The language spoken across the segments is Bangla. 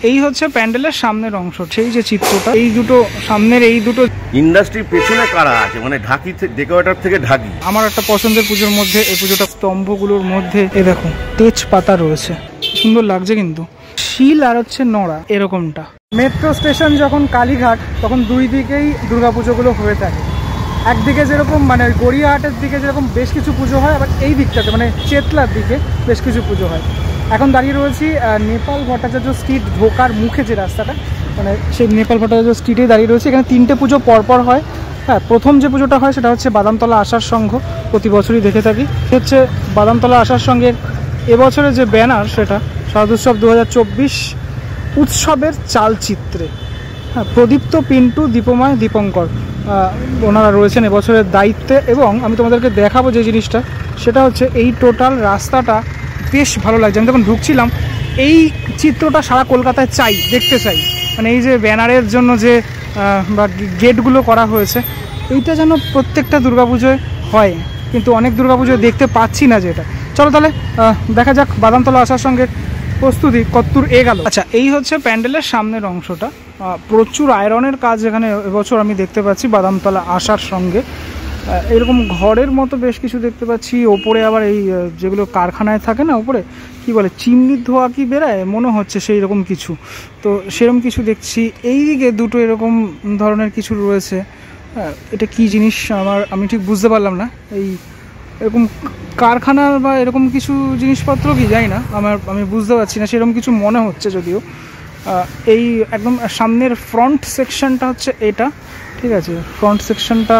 এই হচ্ছে প্যান্ডেলের সামনের অংশ, সেই যে চিত্রটা, এই দুটো সামনের এই দুটো ইন্ডাস্ট্রির পেছনে কারা আছে, মানে ঢাকি ডেকোরেটর থেকে ঢাকি। আমার একটা পছন্দের পুজোর মধ্যে এই পুজোটা, স্তম্ভগুলোর মধ্যে এ দেখো তেজপাতা রয়েছে, সুন্দর লাগছে কিন্তু। শিল আর হচ্ছে নড়া এরকমটা। মেট্রো স্টেশন যখন কালীঘাট, তখন দুই দিকেই দুর্গাপুজোগুলো হয়ে থাকে। একদিকে যেরকম মানে গড়িয়াহাটের দিকে যেরকম বেশ কিছু পুজো হয়, আবার এই দিকটাতে মানে চেতলার দিকে বেশ কিছু পুজো হয়। এখন দাঁড়িয়ে রয়েছি নেপাল ভট্টাচার্য স্ট্রিট ঢোকার মুখে যে রাস্তাটা, মানে সেই নেপাল ভট্টাচার্য স্ট্রিটেই দাঁড়িয়ে রয়েছে। এখানে তিনটে পুজো পরপর হয়। হ্যাঁ, প্রথম যে পুজোটা হয় সেটা হচ্ছে বাদামতলা আশার সংঘ, প্রতি বছরই দেখে থাকি। হচ্ছে বাদামতলা আশার সংঘের এবছরের যে ব্যানার, সেটা শারদোৎসব 2024 উৎসবের চালচিত্রে। হ্যাঁ, প্রদীপ্ত, পিন্টু, দীপময়, দীপঙ্কর ওনারা রয়েছেন এবছরের দায়িত্বে। এবং আমি তোমাদেরকে দেখাবো যে জিনিসটা, সেটা হচ্ছে এই টোটাল রাস্তাটা বেশ ভালো লাগছে। আমি যখন ঢুকছিলাম, এই চিত্রটা সারা কলকাতায় দেখতে চাই। মানে এই যে ব্যানারের জন্য যে বা গেটগুলো করা হয়েছে, এইটা যেন প্রত্যেকটা দুর্গাপুজোয় হয়, কিন্তু অনেক দুর্গাপুজোয় দেখতে পাচ্ছি না যেটা। চলো তাহলে দেখা যাক বাদামতলা আসার সঙ্গে প্রস্তুতি কতদূর এগোলো। আচ্ছা, এই হচ্ছে প্যান্ডেলের সামনের অংশটা। প্রচুর আয়রনের কাজ এখানে এবছর আমি দেখতে পাচ্ছি বাদামতলা আসার সঙ্গে। এরকম ঘরের মতো বেশ কিছু দেখতে পাচ্ছি। ওপরে আবার এই যেগুলো কারখানায় থাকে না, ওপরে কি বলে চিমনির ধোয়া কি বেরায় মনে হচ্ছে, সেই রকম কিছু। তো সেরকম কিছু দেখছি। এই দিকে দুটো এরকম ধরনের কিছু রয়েছে। এটা কি জিনিস আমি ঠিক বুঝতে পারলাম না। এরকম কারখানা বা এরকম কিছু জিনিসপত্র কি জানি না, আমি বুঝতে পারছি না, সেরকম কিছু মনে হচ্ছে। যদিও এই একদম সামনের ফ্রন্ট সেকশনটা হচ্ছে এটা, ঠিক আছে। ফ্রন্ট সেকশনটা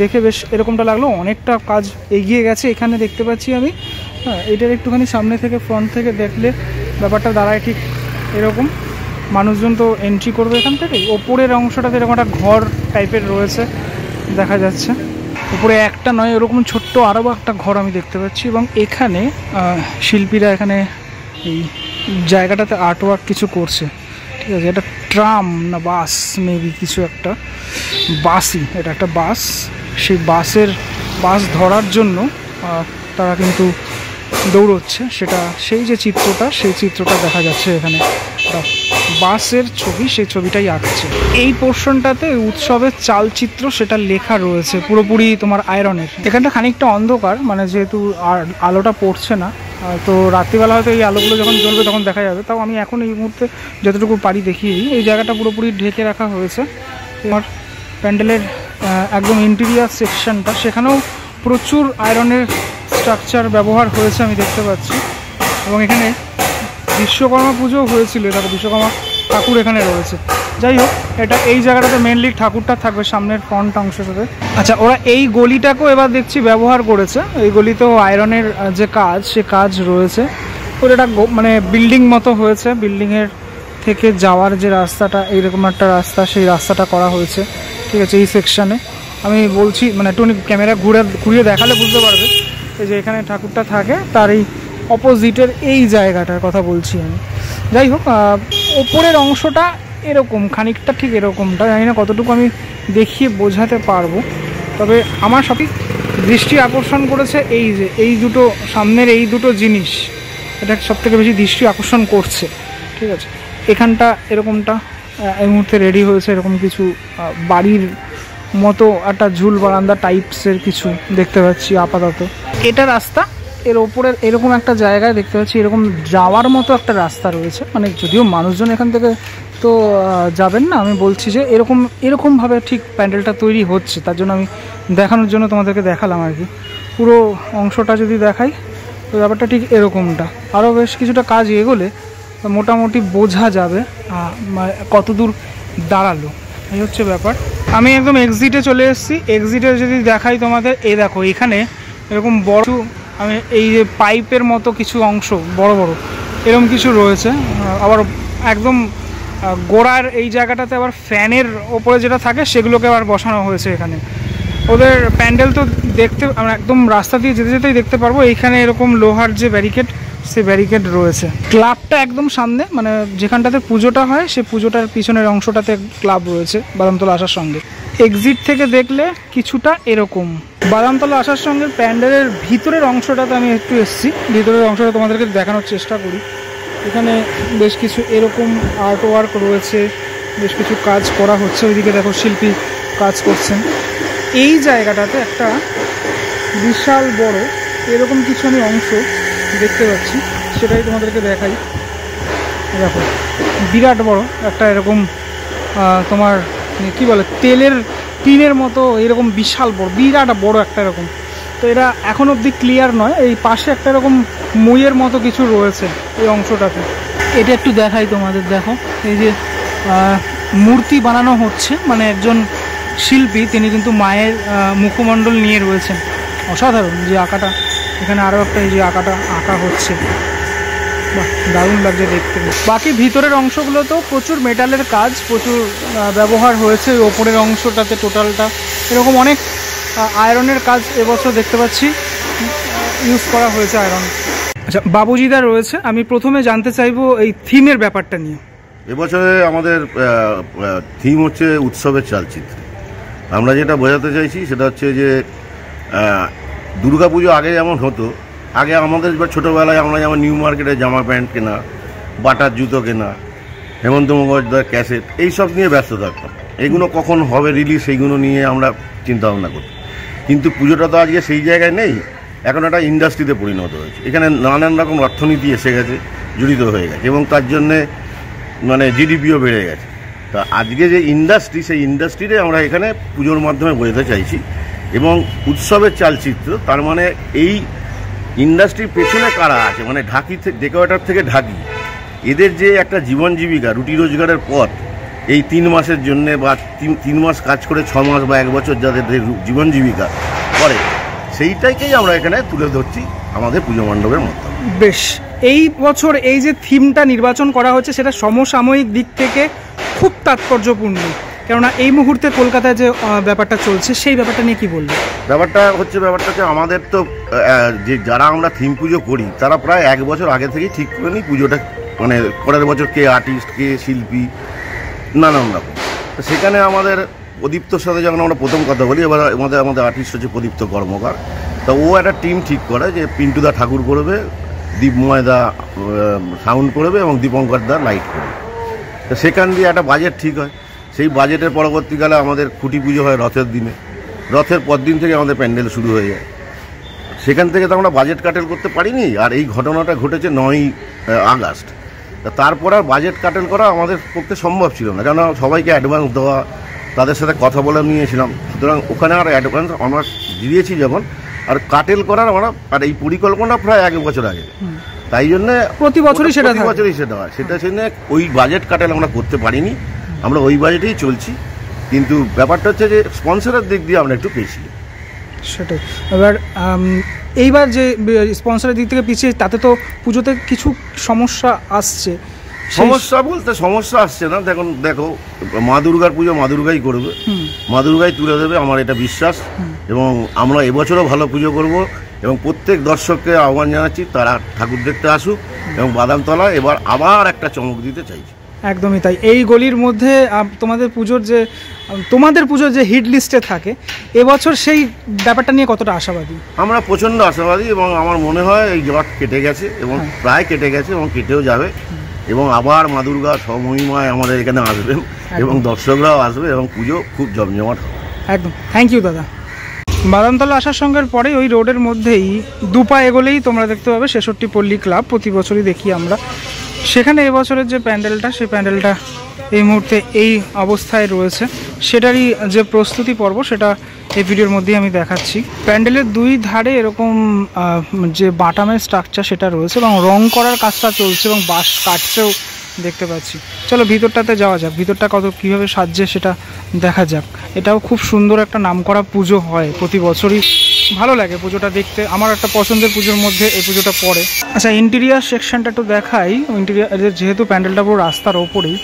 দেখে বেশ এরকমটা লাগলো, অনেকটা কাজ এগিয়ে গেছে এখানে দেখতে পাচ্ছি আমি। হ্যাঁ, এটার একটুখানি সামনে থেকে ফ্রন্ট থেকে দেখলে ব্যাপারটা দাঁড়ায় ঠিক এরকম। মানুষজন তো এন্ট্রি করবে এখান থেকে। ওপরের অংশটাতে এরকম একটা ঘর টাইপের রয়েছে দেখা যাচ্ছে। উপরে একটা নয়, এরকম ছোট্ট আরও একটা ঘর আমি দেখতে পাচ্ছি। এবং এখানে শিল্পীরা এখানে এই জায়গাটাতে আর্টওয়ার্ক কিছু করছে, ঠিক আছে। এটা ট্রাম না বাস, মেবি কিছু একটা বাসই, এটা একটা বাস। সেই বাস ধরার জন্য তারা কিন্তু দৌড়চ্ছে, সেটা সেই যে চিত্রটা, সেই চিত্রটা দেখা যাচ্ছে এখানে। বাসের ছবি, সেই ছবিটাই আঁকছে। এই পোর্শনটাতে উৎসবের চালচিত্র সেটা লেখা রয়েছে পুরোপুরি তোমার আয়রনের। এখানটা খানিকটা অন্ধকার, মানে যেহেতু আর আলোটা পড়ছে না, তো রাত্রিবেলা হয়তো এই আলোগুলো যখন জ্বলবে তখন দেখা যাবে। তাও আমি এখন এই মুহূর্তে যতটুকু পারি দেখিয়ে দিই। এই জায়গাটা পুরোপুরি ঢেকে রাখা হয়েছে। তোমার প্যান্ডেলের একদম ইন্টেরিয়ার সেকশনটা, সেখানেও প্রচুর আয়রনের স্ট্রাকচার ব্যবহার হয়েছে আমি দেখতে পাচ্ছি। এবং এখানে বিশ্বকর্মা পুজো হয়েছিল, এটা বিশ্বকর্মা ঠাকুর এখানে রয়েছে। যাই হোক, এটা এই জায়গাটাতে মেনলি ঠাকুরটা থাকবে সামনের ফ্রন্ট অংশটাতে। আচ্ছা, ওরা এই গলিটাকেও এবার দেখছি ব্যবহার করেছে। এই গলিতেও আয়রনের যে কাজ, সে কাজ রয়েছে। ওর এটা মানে বিল্ডিং মতো হয়েছে, বিল্ডিংয়ের থেকে যাওয়ার যে রাস্তাটা, এইরকম একটা রাস্তা, সেই রাস্তাটা করা হয়েছে, ঠিক আছে। এই সেকশানে আমি বলছি, মানে একটু ক্যামেরা ঘুরিয়ে দেখালে বুঝতে পারবে। এই যে এখানে ঠাকুরটা থাকে, তার এই অপোজিটের এই জায়গাটার কথা বলছি আমি। যাই হোক, ওপরের অংশটা এরকম খানিকটা, ঠিক এরকমটা, জানি না কতটুকু আমি দেখিয়ে বোঝাতে পারবো। তবে আমার সঠিক দৃষ্টি আকর্ষণ করেছে এই দুটো সামনের এই দুটো জিনিস, এটা সবথেকে বেশি দৃষ্টি আকর্ষণ করছে, ঠিক আছে। এখানটা এরকমটা এই মুহূর্তে রেডি হয়েছে, এরকম কিছু বাড়ির মতো একটা ঝুল বারান্দা টাইপসের কিছু দেখতে পাচ্ছি আপাতত। এটা রাস্তা, এর ওপরের এরকম একটা জায়গায় দেখতে পাচ্ছি এরকম যাওয়ার মতো একটা রাস্তা রয়েছে। মানে যদিও মানুষজন এখান থেকে তো যাবেন না, আমি বলছি যে এরকমভাবে ঠিক প্যান্ডেলটা তৈরি হচ্ছে, তার জন্য আমি দেখানোর জন্য তোমাদেরকে দেখালাম আর কি। পুরো অংশটা যদি দেখাই, তো ব্যাপারটা ঠিক এরকমটা। আরও বেশ কিছুটা কাজ এগোলে মোটামুটি বোঝা যাবে কতদূর দাঁড়ালো, এই হচ্ছে ব্যাপার। আমি একদম এক্সিটে চলে এসেছি। এক্সিটে যদি দেখাই তোমাদের, এই দেখো এখানে এরকম বড়, আমি এই যে পাইপের মতো কিছু অংশ বড় বড় এরকম কিছু রয়েছে। আবার একদম গোড়ার এই জায়গাটাতে আবার ফ্যানের ওপরে যেটা থাকে, সেগুলোকে আবার বসানো হয়েছে এখানে। ওদের প্যান্ডেল তো দেখতে আমরা একদম রাস্তা দিয়ে যেতে যেতেই দেখতে পারবো। এইখানে এরকম লোহার যে ব্যারিকেড, সে ব্যারিকেড রয়েছে। ক্লাবটা একদম সামনে, মানে যেখানটাতে পুজোটা হয়, সে পুজোটার পিছনের অংশটাতে ক্লাব রয়েছে বাদামতলা আসার সঙ্গে। এক্সিট থেকে দেখলে কিছুটা এরকম। বাদামতলা আসার সঙ্গে প্যান্ডেলের ভিতরের অংশটাতে আমি একটু এসেছি, ভিতরের অংশটা তোমাদেরকে দেখানোর চেষ্টা করি। এখানে বেশ কিছু এরকম আর্ট ওয়ার্ক রয়েছে, বেশ কিছু কাজ করা হচ্ছে। ওইদিকে দেখো শিল্পী কাজ করছেন। এই জায়গাটাতে একটা বিশাল বড় এরকম কিছু আমি অংশ দেখতে পাচ্ছি, সেটাই তোমাদেরকে দেখাই। দেখো বিরাট বড় একটা এরকম তোমার কি বলে তেলের টিনের মতো এরকম বিশাল বড় বিরাট বড় একটা এরকম। তো এটা এখন অবধি ক্লিয়ার নয়। এই পাশে একটা এরকম মুইয়ের মতো কিছু রয়েছে এই অংশটাতে। এটা একটু দেখাই তোমাদের। দেখো এই যে মূর্তি বানানো হচ্ছে, মানে একজন শিল্পী তিনি কিন্তু মায়ের মুখমণ্ডল নিয়ে রয়েছেন। অসাধারণ যে আঁকাটা, এখানে আরও একটা এই যে আঁকাটা আঁকা হচ্ছে, বাহ দারুণ লাগছে দেখতে। বাকি ভিতরের অংশগুলো তো প্রচুর মেটালের কাজ, প্রচুর ব্যবহার হয়েছে। ওই ওপরের অংশটাতে টোটালটা এরকম অনেক আয়রনের কাজ এবছর দেখতে পাচ্ছি, ইউজ করা হয়েছে আয়রন। আচ্ছা বাবুজিদা রয়েছে, আমি প্রথমে জানতে চাইবো এই থিমের ব্যাপারটা নিয়ে। এবছরে আমাদের থিম হচ্ছে উৎসবের চালচিত্র। আমরা যেটা বোঝাতে চাইছি সেটা হচ্ছে যে দুর্গাপুজো আগে যেমন হতো, আগে আমাদের ছোটোবেলায় আমরা যেমন নিউ মার্কেটে জামা প্যান্ট কেনা, বাটার জুতো কেনা, হেমন্ত মুখোপাধ্যায়ের ক্যাসেট, এইসব নিয়ে ব্যস্ত থাকতাম। এগুলো কখন হবে রিলিজ সেইগুলো নিয়ে আমরা চিন্তা ভাবনা করতাম। কিন্তু পুজোটা তো আজকে সেই জায়গায় নেই, এখন একটা ইন্ডাস্ট্রিতে পরিণত হয়েছে। এখানে নানান রকম অর্থনীতি এসে গেছে, জড়িত হয়ে গেছে, এবং তার জন্যে মানে জিডিপিও বেড়ে গেছে। তা আজকে যে ইন্ডাস্ট্রি, সেই ইন্ডাস্ট্রিতে আমরা এখানে পুজোর মাধ্যমে বোঝাতে চাইছি। এবং উৎসবের চালচিত্র, তার মানে এই ইন্ডাস্ট্রির পেছনে কারা আছে, মানে ঢাকি থেকে ডেকোরেটর থেকে ঢাকি, এদের যে একটা জীবন জীবিকা, রুটি রোজগারের পথ, এই 3 মাসের জন্যে বা 3 মাস কাজ করে 6 মাস বা 1 বছর যাদের জীবন জীবিকা করে, সেইটাকেই আমরা এখানে তুলে ধরছি আমাদের পুজো মণ্ডপের মধ্যে। বেশ, এই বছর এই যে থিমটা নির্বাচন করা হচ্ছে সেটা সমসাময়িক দিক থেকে খুব তাৎপর্যপূর্ণ, কেননা এই মুহূর্তে কলকাতায় যে ব্যাপারটা চলছে সেই ব্যাপারটা নিয়ে কি বলবো? ব্যাপারটা হচ্ছে আমাদের তো যে যারা আমরা থিম পুজো করি তারা প্রায় 1 বছর আগে থেকেই ঠিক করে নিই পুজোটা, মানে পরের বছর কে আর্টিস্ট, কে শিল্পী, নানান রকম। সেখানে আমাদের প্রদীপ্তর সাথে যখন আমরা প্রথম কথা বলি, এবার আমাদের আর্টিস্ট হচ্ছে প্রদীপ্ত কর্মকার। তা ও একটা টিম ঠিক করে যে পিন্টুদা ঠাকুর করবে, দীপময়দা সাউন্ড করবে এবং দীপঙ্করদা লাইট করবে। তো সেখান দিয়ে একটা বাজেট ঠিক হয়। সেই বাজেটের পরবর্তীকালে আমাদের খুঁটি পুজো হয় রথের দিনে, রথের পর দিন থেকে আমাদের প্যান্ডেল শুরু হয়ে যায়। সেখান থেকে তো আমরা বাজেট কাটেল করতে পারিনি। আর এই ঘটনাটা ঘটেছে 9ই আগস্ট। তারপর আর বাজেট কাটেল করা আমাদের পক্ষে সম্ভব ছিল না, কেন সবাইকে অ্যাডভান্স দেওয়া, তাদের সাথে কথা বলে নিয়েছিলাম। সুতরাং ওখানে আর অ্যাডভান্স আমরা দিয়েছি যখন, আর কাটেল করার আমরা আর এই পরিকল্পনা প্রায় 1 বছর আগে। তাই জন্যে প্রতি বছরই সেটা হয়। সেটা জন্য ওই বাজেট কাটেল আমরা করতে পারিনি, আমরা ওই বাজেটেই চলছি। কিন্তু ব্যাপারটা হচ্ছে যে স্পন্সরের দিক দিয়ে আমরা একটু পিছিয়ে। সেটাই। এবার এইবার যে স্পন্সরের দিক থেকে পিছিয়ে, তাতে তো পুজোতে কিছু সমস্যা আসছে। সমস্যা বলতে সমস্যা আসছে না। দেখো মা দুর্গার পুজো মা দুর্গাই করবে, মা দুর্গাই তুলে দেবে, আমার এটা বিশ্বাস। এবং আমরা এবছরও ভালো পুজো করব এবং প্রত্যেক দর্শককে আহ্বান জানাচ্ছি তারা ঠাকুর দেখতে আসুক এবং বাদামতলা এবার আবার একটা চমক দিতে চাইছি। একদমই তাই। এই গলির মধ্যে তোমাদের পুজোর যে হিট লিস্টে থাকে, এবছর সেই ব্যাপারটা নিয়ে কতটা আশাবাদী? আমরা প্রচণ্ড আশাবাদী এবং আমার মনে হয় এই জট কেটে গেছে এবং প্রায় কেটে গেছে এবং কেটেও যাবে। এবং আবার মা দুর্গা স্বমহিমায় আমাদের এখানে আসবেন এবং দর্শকরাও আসবে এবং পুজো খুব জমজমাট হবে। একদম, থ্যাংক ইউ দাদা। বাদামতলা আসার সঙ্গে পরে ওই রোডের মধ্যেই 2 পা এগোলেই তোমরা দেখতে পাবে 66 পল্লী ক্লাব। প্রতি বছরই দেখি আমরা সেখানে। এবছরের যে প্যান্ডেলটা, সেই প্যান্ডেলটা এই মুহূর্তে এই অবস্থায় রয়েছে। সেটারই যে প্রস্তুতি পর্ব সেটা এই ভিডিওর মধ্যেই আমি দেখাচ্ছি। প্যান্ডেলের 2 ধারে এরকম যে বাটামের স্ট্রাকচার সেটা রয়েছে এবং রং করার কাজটা চলছে এবং বাঁশ কাটছেও দেখতে পাচ্ছি। চলো ভিতরটাতে যাওয়া যাক, ভিতরটা কীভাবে সাজছে সেটা দেখা যাক। এটাও খুব সুন্দর একটা নামকরা পুজো হয়, প্রতি বছরই ভালো লাগে পুজোটা দেখতে। আমার একটা পছন্দের পুজোর মধ্যে এই পুজোটা পড়ে। আচ্ছা, ইন্টেরিয়ার সেকশনটা একটু দেখাই। ইন্টেরিয়ার যেহেতু প্যান্ডেলটা পুরো রাস্তার ওপরেই,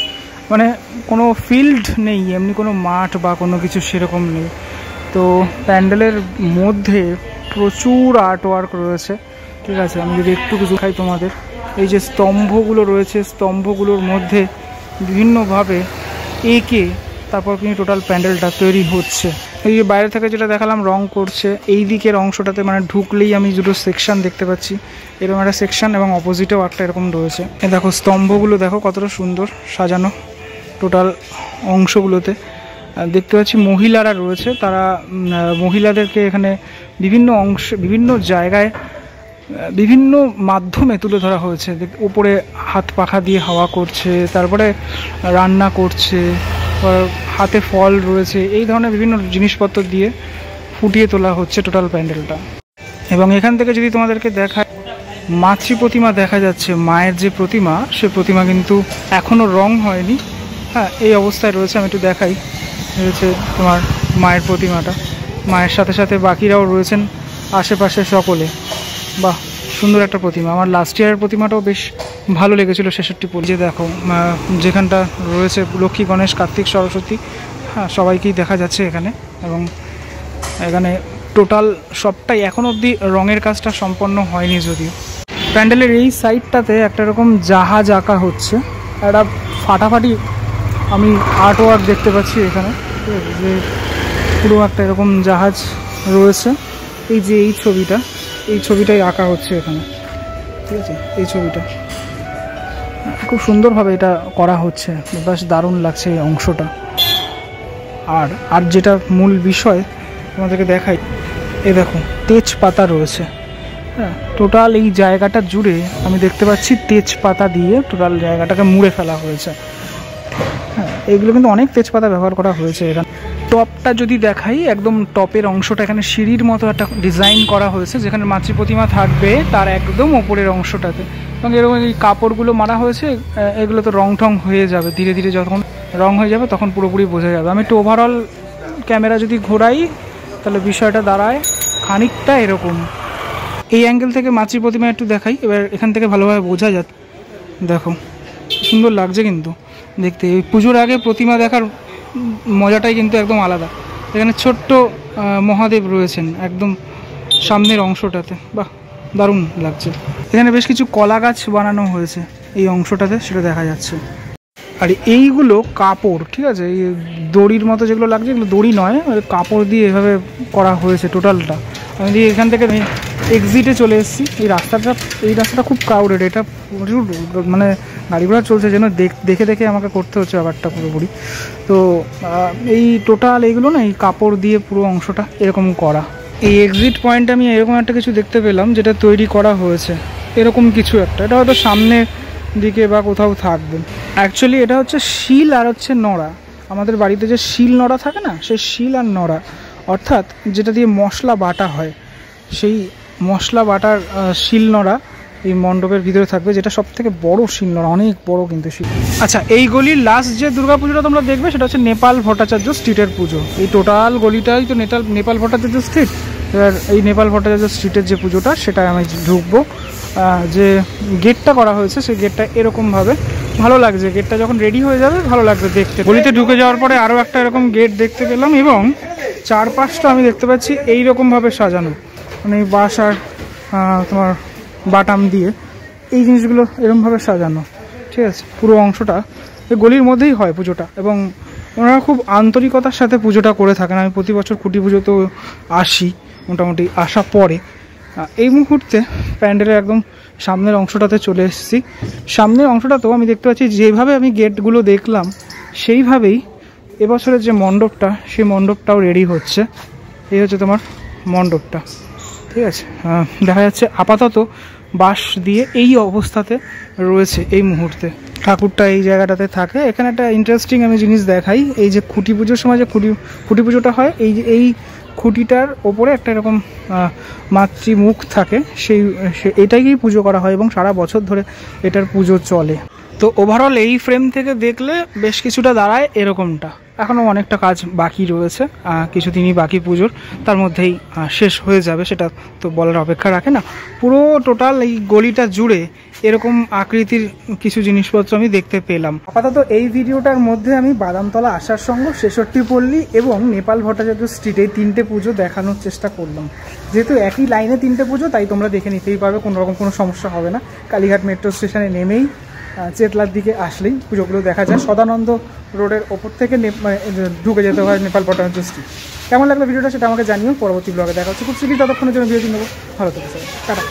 মানে কোনো ফিল্ড নেই, এমনি কোনো মাঠ বা কোনো কিছু সেরকম নেই। তো প্যান্ডেলের মধ্যে প্রচুর আর্ট ওয়ার্ক রয়েছে। ঠিক আছে, আমি যদি একটু কিছু খাই তোমাদের, এই যে স্তম্ভগুলো রয়েছে, স্তম্ভগুলোর মধ্যে বিভিন্নভাবে এঁকে তারপর কিন্তু টোটাল প্যান্ডেলটা তৈরি হচ্ছে। এই যে বাইরে থেকে যেটা দেখালাম রং করছে, এই দিকের অংশটাতে মানে ঢুকলেই আমি দুটো সেকশন দেখতে পাচ্ছি, এরকম একটা সেকশন এবং অপোজিটেও একটা এরকম রয়েছে। এ দেখো স্তম্ভগুলো দেখো কতটা সুন্দর সাজানো টোটাল অংশগুলোতে। দেখতে পাচ্ছি মহিলারা রয়েছে, তারা মহিলাদেরকে এখানে বিভিন্ন অংশ বিভিন্ন জায়গায় বিভিন্ন মাধ্যমে তুলে ধরা হয়েছে। উপরে হাত পাখা দিয়ে হাওয়া করছে, তারপরে রান্না করছে, হাতে ফল রয়েছে, এই ধরনের বিভিন্ন জিনিসপত্র দিয়ে ফুটিয়ে তোলা হচ্ছে টোটাল প্যান্ডেলটা। এবং এখান থেকে যদি তোমাদেরকে দেখায় মাতৃ প্রতিমা দেখা যাচ্ছে, মায়ের যে প্রতিমা সে প্রতিমা কিন্তু এখনও রং হয়নি, হ্যাঁ এই অবস্থায় রয়েছে। আমি একটু দেখাই, রয়েছে তোমার মায়ের প্রতিমাটা, মায়ের সাথে সাথে বাকিরাও রয়েছেন আশেপাশে সকলে। বাহ, সুন্দর একটা প্রতিমা। আমার লাস্ট ইয়ারের প্রতিমাটাও বেশ ভালো লেগেছিলো 66 পড়ে। যে দেখো যেখানটা রয়েছে লক্ষ্মী, গণেশ, কার্তিক, সরস্বতী, হ্যাঁ সবাইকেই দেখা যাচ্ছে এখানে। এবং এখানে টোটাল সবটাই এখনও অবধি রঙের কাজটা সম্পন্ন হয়নি যদিও। প্যান্ডেলের এই সাইডটাতে একটা রকম জাহাজ আঁকা হচ্ছে, একটা ফাটাফাটি আমি আর্ট ওয়ার্ক দেখতে পাচ্ছি এখানে, ঠিক আছে, যে পুরো একটা এরকম জাহাজ রয়েছে। এই যে এই ছবিটাই আঁকা হচ্ছে এখানে, ঠিক আছে, এই ছবিটা খুব সুন্দরভাবে এটা করা হচ্ছে, বেশ দারুণ লাগছে এই অংশটা। আর যেটা মূল বিষয় তোমাদেরকে দেখাই, এ দেখো তেজপাতা রয়েছে, হ্যাঁ টোটাল এই জায়গাটা জুড়ে আমি দেখতে পাচ্ছি তেজপাতা দিয়ে টোটাল জায়গাটাকে মুড়ে ফেলা হয়েছে। হ্যাঁ এগুলো কিন্তু অনেক তেজপাতা ব্যবহার করা হয়েছে এখানে। টপটা যদি দেখাই, একদম টপের অংশটা এখানে সিঁড়ির মতো একটা ডিজাইন করা হয়েছে, যেখানে মাতৃ প্রতিমা থাকবে তার একদম ওপরের অংশটাতে। এবং এরকম এই কাপড়গুলো মারা হয়েছে, এগুলো তো রং টং হয়ে যাবে ধীরে ধীরে, যখন রং হয়ে যাবে তখন পুরোপুরি বোঝা যাবে। আমি একটু ওভারঅল ক্যামেরা যদি ঘোরাই তাহলে বিষয়টা দাঁড়ায় খানিকটা এরকম। এই অ্যাঙ্গেল থেকে মাতৃ প্রতিমা একটু দেখাই, এবার এখান থেকে ভালোভাবে বোঝা যায়। দেখো সুন্দর লাগছে কিন্তু দেখতে। এই পুজোর আগে প্রতিমা দেখার মজাটাই কিন্তু একদম আলাদা। এখানে ছোট্ট মহাদেব রয়েছেন একদম সামনের অংশটাতে, বাহ দারুণ লাগছে। এখানে বেশ কিছু কলা গাছ বানানো হয়েছে এই অংশটাতে, সেটা দেখা যাচ্ছে। আর এইগুলো কাপড়, ঠিক আছে, এই দড়ির মতো যেগুলো লাগছে এগুলো দড়ি নয়, কাপড় দিয়ে এভাবে করা হয়েছে টোটালটা। আমি দিয়ে এখান থেকে এক্সিটে চলে এসেছি। এই রাস্তাটা খুব ক্রাউডেড, এটা প্রচুর মানে গাড়ি ঘোড়া চলছে, যেন দেখে দেখে আমাকে করতে হচ্ছে ব্যাপারটা পুরোপুরি। তো এই টোটাল এইগুলো না এই কাপড় দিয়ে পুরো অংশটা এরকম করা। এই এক্সিট পয়েন্টে আমি এরকম একটা কিছু দেখতে পেলাম, যেটা তৈরি করা হয়েছে এরকম কিছু একটা, এটা হয়তো সামনের দিকে বা কোথাও থাকবে। অ্যাকচুয়ালি এটা হচ্ছে শিল আর হচ্ছে নড়া। আমাদের বাড়িতে যে শিল নড়া থাকে না, সেই শিল আর নড়া, অর্থাৎ যেটা দিয়ে মশলা বাটা হয়, সেই মশলা বাটার শিল নড়া এই মণ্ডপের ভিতরে থাকবে, যেটা সব থেকে বড় শিল নড়া, অনেক বড় কিন্তু শিল। আচ্ছা, এই গলির লাস্ট যে দুর্গা পুজোটা তোমরা দেখবে সেটা হচ্ছে নেপাল ভট্টাচার্য স্ট্রিটের পুজো। এই টোটাল গলিটাই তো নেপাল ভট্টাচার্য স্ট্রিট। এবার এই নেপাল ভট্টাচার্য স্ট্রিটের যে পুজোটা সেটা আমি ঢুকবো। যে গেটটা করা হয়েছে সেই গেটটা এরকমভাবে ভালো লাগছে। গেটটা যখন রেডি হয়ে যাবে ভালো লাগবে দেখতে। গলিতে ঢুকে যাওয়ার পরে আরও একটা এরকম গেট দেখতে পেলাম, এবং চারপাশটা আমি দেখতে পাচ্ছি এইরকমভাবে সাজানো, মানে বাঁশ আর তোমার বাটাম দিয়ে এই জিনিসগুলো এরকমভাবে সাজানো, ঠিক আছে। পুরো অংশটা এই গলির মধ্যেই হয় পুজোটা, এবং ওনারা খুব আন্তরিকতার সাথে পুজোটা করে থাকেন। আমি প্রতি বছর খুঁটি পুজোতেও আসি, মোটামুটি আসা পরে। এই মুহূর্তে প্যান্ডেলের একদম সামনের অংশটাতে চলে এসেছি। সামনের অংশটাতেও আমি দেখতে পাচ্ছি যেভাবে আমি গেটগুলো দেখলাম সেইভাবেই এবছরের যে মণ্ডপটা, সেই মণ্ডপটাও রেডি হচ্ছে। এই হচ্ছে তোমার মণ্ডপটা, ঠিক আছে। দেখা যাচ্ছে আপাতত বাঁশ দিয়ে এই অবস্থাতে রয়েছে এই মুহূর্তে। ঠাকুরটা এই জায়গাটাতে থাকে। এখানে একটা ইন্টারেস্টিং আমি জিনিস দেখাই, এই যে খুঁটি পুজোর সময় যে খুঁটি পুজোটা হয়, এই খুঁটিটার ওপরে একটা এরকম মাতৃমুখ থাকে, এটাকেই পুজো করা হয় এবং সারা বছর ধরে এটার পুজো চলে। তো ওভারঅল এই ফ্রেম থেকে দেখলে বেশ কিছুটা দাঁড়ায় এরকমটা। এখনও অনেকটা কাজ বাকি রয়েছে, কিছুদিনই বাকি পুজোর, তার মধ্যেই শেষ হয়ে যাবে, সেটা তো বলার অপেক্ষা রাখে না। পুরো টোটাল এই গলিটা জুড়ে এরকম আকৃতির কিছু জিনিসপত্র আমি দেখতে পেলাম। আপাতত এই ভিডিওটার মধ্যে আমি বাদামতলা আসার সঙ্গ, 66 পল্লী এবং নেপাল ভট্টাচার্য স্ট্রিট এই তিনটে পুজো দেখানোর চেষ্টা করলাম। যেহেতু একই লাইনে তিনটে পুজো, তাই তোমরা দেখে নিতেই পারবে, কোনো রকম কোনো সমস্যা হবে না। কালীঘাট মেট্রো স্টেশনে নেমেই চেতলার দিকে আসলেই পুজোগুলো দেখা যায়। সদানন্দ রোডের ওপর থেকে ঢুকে যেতে হয় নেপাল পট্টানাচল স্ট্রিট। কেমন লাগলো ভিডিওটা সেটা আমাকে জানিও। পরবর্তী ব্লগে দেখা হচ্ছে খুব শীঘ্রই, ততক্ষণের জন্য বিরতি নেবো। ভালো থাকবে সবাই, টাটা।